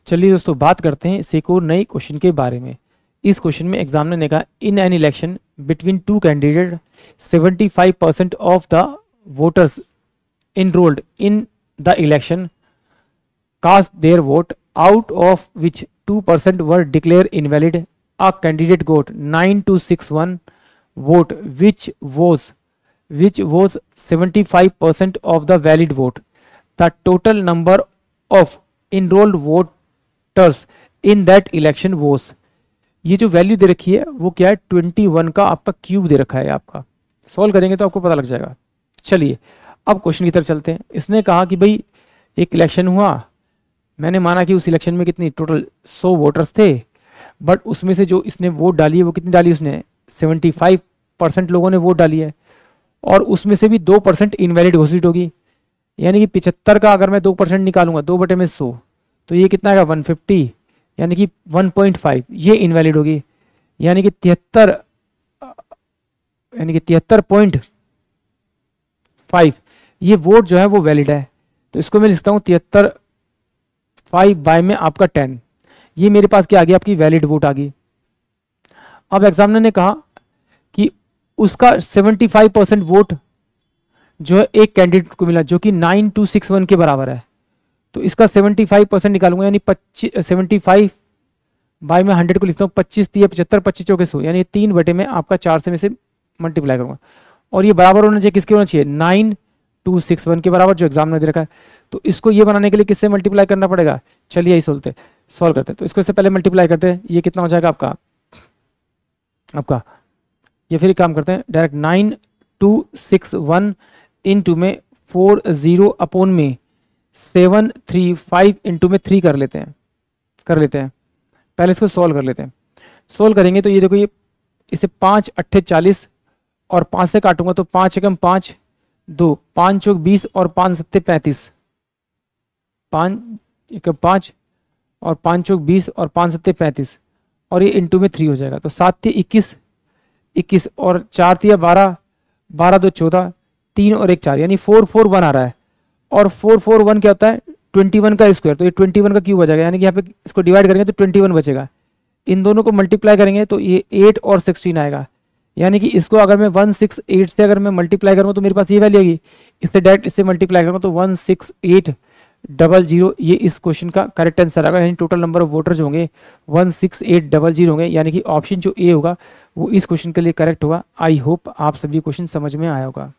चलिए दोस्तों बात करते हैं इस एक और नए क्वेश्चन के बारे में। इस क्वेश्चन में एग्जामिनर ने कहा in an election between two candidate 75% of the voters enrolled in the election cast their vote, out of which 2% were declared invalid. A candidate got 9261 vote, which was 75% of the valid vote. The total number of enrolled voters in that election was, ये जो value दे रखी है वो क्या है, 21 का आपका cube दे रखा है। आपका सॉल्व करेंगे तो आपको पता लग जाएगा। चलिए अब क्वेश्चन की तरफ चलते हैं। इसने कहा कि भाई एक इलेक्शन हुआ, मैंने माना कि उस इलेक्शन में कितनी टोटल 100 वोटर्स थे, बट उसमें से जो इसने वोट डाली है वो कितनी डाली, उसने 75% लोगों ने वोट डाली है, और उसमें से भी 2% इनवैलिड घोषित होगी। यानी कि 75 का अगर मैं 2% निकालूंगा 2/100 तो ये कितना आएगा 150, यानी कि 1.5 ये इनवैलिड होगी। यानी कि 73.5 ये वोट जो है वो वैलिड है। तो इसको मैं लिखता हूं 73/5 बाय में आपका 10, ये मेरे पास क्या आ गया, आपकी वैलिड वोट आ गई। अब एग्जामिनर ने कहा कि उसका 75% वोट जो है एक कैंडिडेट को मिला जो कि 9261 के बराबर है। तो इसका 75% निकालूंगा, यानी 75 बाय में 100 को लिखता हूँ 25 3 75 25 चौके 100, यानी 3 में आपका 4 से में से मल्टीप्लाई करूंगा, और ये बराबर होना चाहिए, किसके होना चाहिए 9261 के बराबर जो एग्जाम में दे रखा है। तो इसको ये बनाने के लिए किससे मल्टीप्लाई करना पड़ेगा, चलिए यही सॉल्व करते हैं। तो इसको इससे पहले मल्टीप्लाई करते हैं, ये कितना हो जाएगा आपका ये फिर काम करते हैं डायरेक्ट 9261 इंटू में 40 अपॉन में 735 इंटू में 3 कर लेते हैं। पहले इसको सॉल्व कर लेते हैं। सॉल्व करेंगे तो ये देखो, ये इसे 5 8 40 और 5 से काटूंगा तो 5 एकम 5 2 5 चौक 20 और 5 7 35, 5 एकम 5 और 5 चौक 20 और 5 7 35, और ये इंटू में 3 हो जाएगा। तो 7 3 21 और 4 3 12 12 2 14 3 और 1 4, यानी 441 आ रहा है। और 441 क्या होता है 21 का स्क्वायर, तो ये 21 का क्यूब हो जाएगा, यानी कि यहाँ पे इसको डिवाइड करेंगे तो 21 बचेगा। इन दोनों को मल्टीप्लाई करेंगे तो ये 8 और 16 आएगा। यानी कि इसको अगर मैं 168 से अगर मैं मल्टीप्लाई करूँ तो मेरे पास ये वैल्यू आएगी, इससे डायरेक्ट इससे मल्टीप्लाई करूँगा तो 16800, ये इस क्वेश्चन का करेक्ट आंसर आएगा। यानी टोटल नंबर ऑफ वोटर्स होंगे 16800 होंगे, यानी कि ऑप्शन जो ए होगा वो इस क्वेश्चन के लिए करेक्ट होगा। आई होप आप सभी क्वेश्चन समझ में आया होगा।